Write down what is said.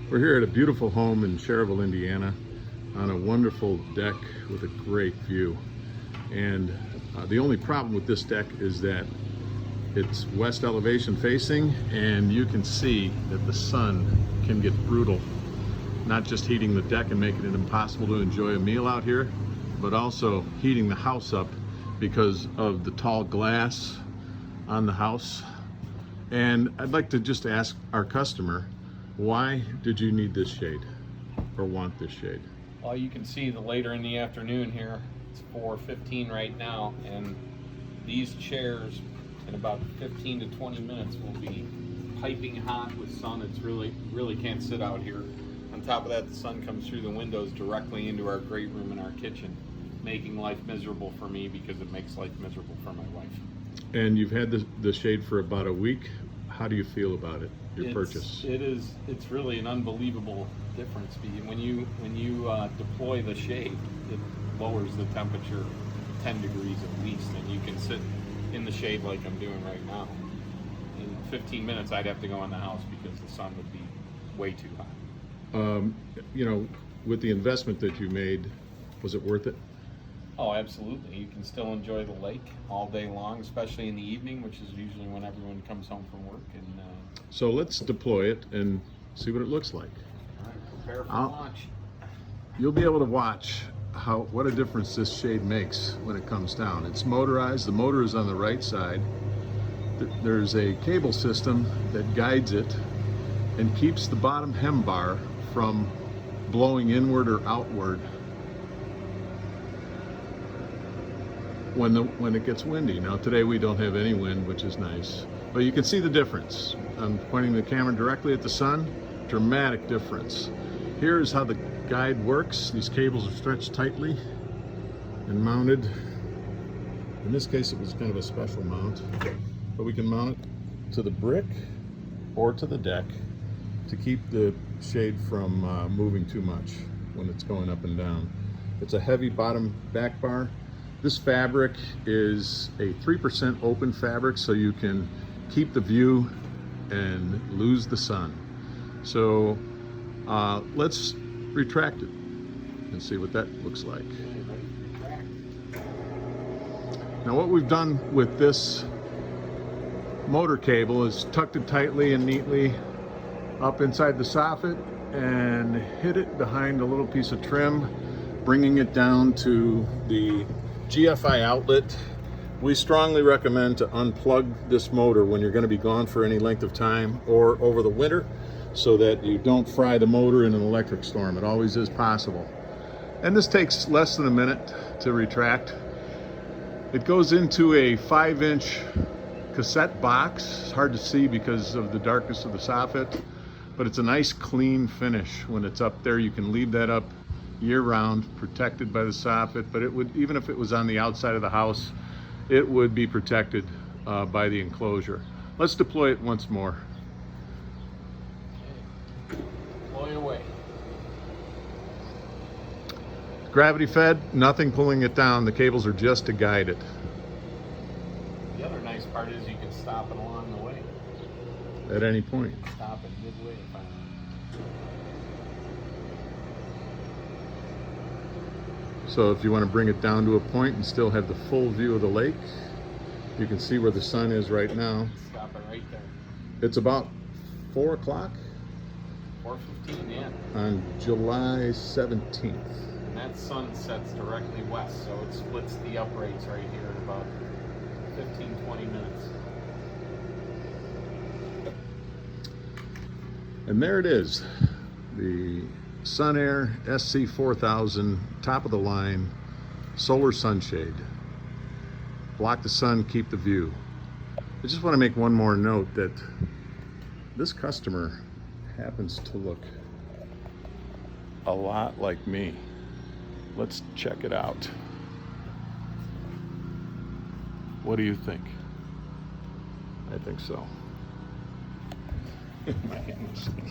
We're here at a beautiful home in Merrillville, Indiana, on a wonderful deck with a great view. And the only problem with this deck is that it's west elevation facing, and you can see that the sun can get brutal, not just heating the deck and making it impossible to enjoy a meal out here, but also heating the house up because of the tall glass on the house. And I'd like to just ask our customer, why did you need this shade or want this shade? Well, you can see the later in the afternoon here, it's 4:15 right now, and these chairs in about 15 to 20 minutes will be piping hot with sun. It's really can't sit out here. On top of that, the sun comes through the windows directly into our great room and our kitchen, making life miserable for me because it makes life miserable for my wife. And you've had the shade for about a week. How do you feel about it, your purchase? It's really an unbelievable difference. When you deploy the shade, it lowers the temperature 10 degrees at least, and you can sit in the shade like I'm doing right now. In 15 minutes, I'd have to go in the house because the sun would be way too hot. You know, with the investment that you made, was it worth it? Oh, absolutely. You can still enjoy the lake all day long, especially in the evening, which is usually when everyone comes home from work. And so let's deploy it and see what it looks like. all right, prepare for launch. You'll be able to watch what a difference this shade makes when it comes down. It's motorized. The motor is on the right side. There's a cable system that guides it and keeps the bottom hem bar from blowing inward or outward when it gets windy. Now today we don't have any wind, which is nice, but you can see the difference. I'm pointing the camera directly at the sun. Dramatic difference. Here's how the guide works. These cables are stretched tightly and mounted. In this case it was kind of a special mount, but we can mount it to the brick or to the deck to keep the shade from moving too much when it's going up and down. It's a heavy bottom back bar. This fabric is a 3% open fabric, so you can keep the view and lose the sun. So let's retract it and see what that looks like. Now what we've done with this motor cable is tucked it tightly and neatly up inside the soffit and hid it behind a little piece of trim, bringing it down to the GFI outlet. We strongly recommend to unplug this motor when you're going to be gone for any length of time or over the winter, so that you don't fry the motor in an electric storm. It always is possible. And this takes less than a minute to retract. It goes into a 5-inch cassette box. It's hard to see because of the darkness of the soffit, but it's a nice clean finish when it's up there. You can leave that up year-round, protected by the soffit, but it would, even if it was on the outside of the house, it would be protected by the enclosure. Let's deploy it once more. Deploy away. Gravity fed, nothing pulling it down. The cables are just to guide it. The other nice part is you can stop it along the way. At any point. Stop it midway if I want. So if you want to bring it down to a point and still have the full view of the lake, you can see where the sun is right now. Stop it right there. It's about 4 o'clock 4:15, yeah. on July 17th. And that sun sets directly west, so it splits the uprates right here in about 15-20 minutes. And there it is, the Sunair SC4000 top of the line solar sunshade. Block the sun, keep the view. I just want to make one more note that this customer happens to look a lot like me. Let's check it out. What do you think? I think so. My goodness.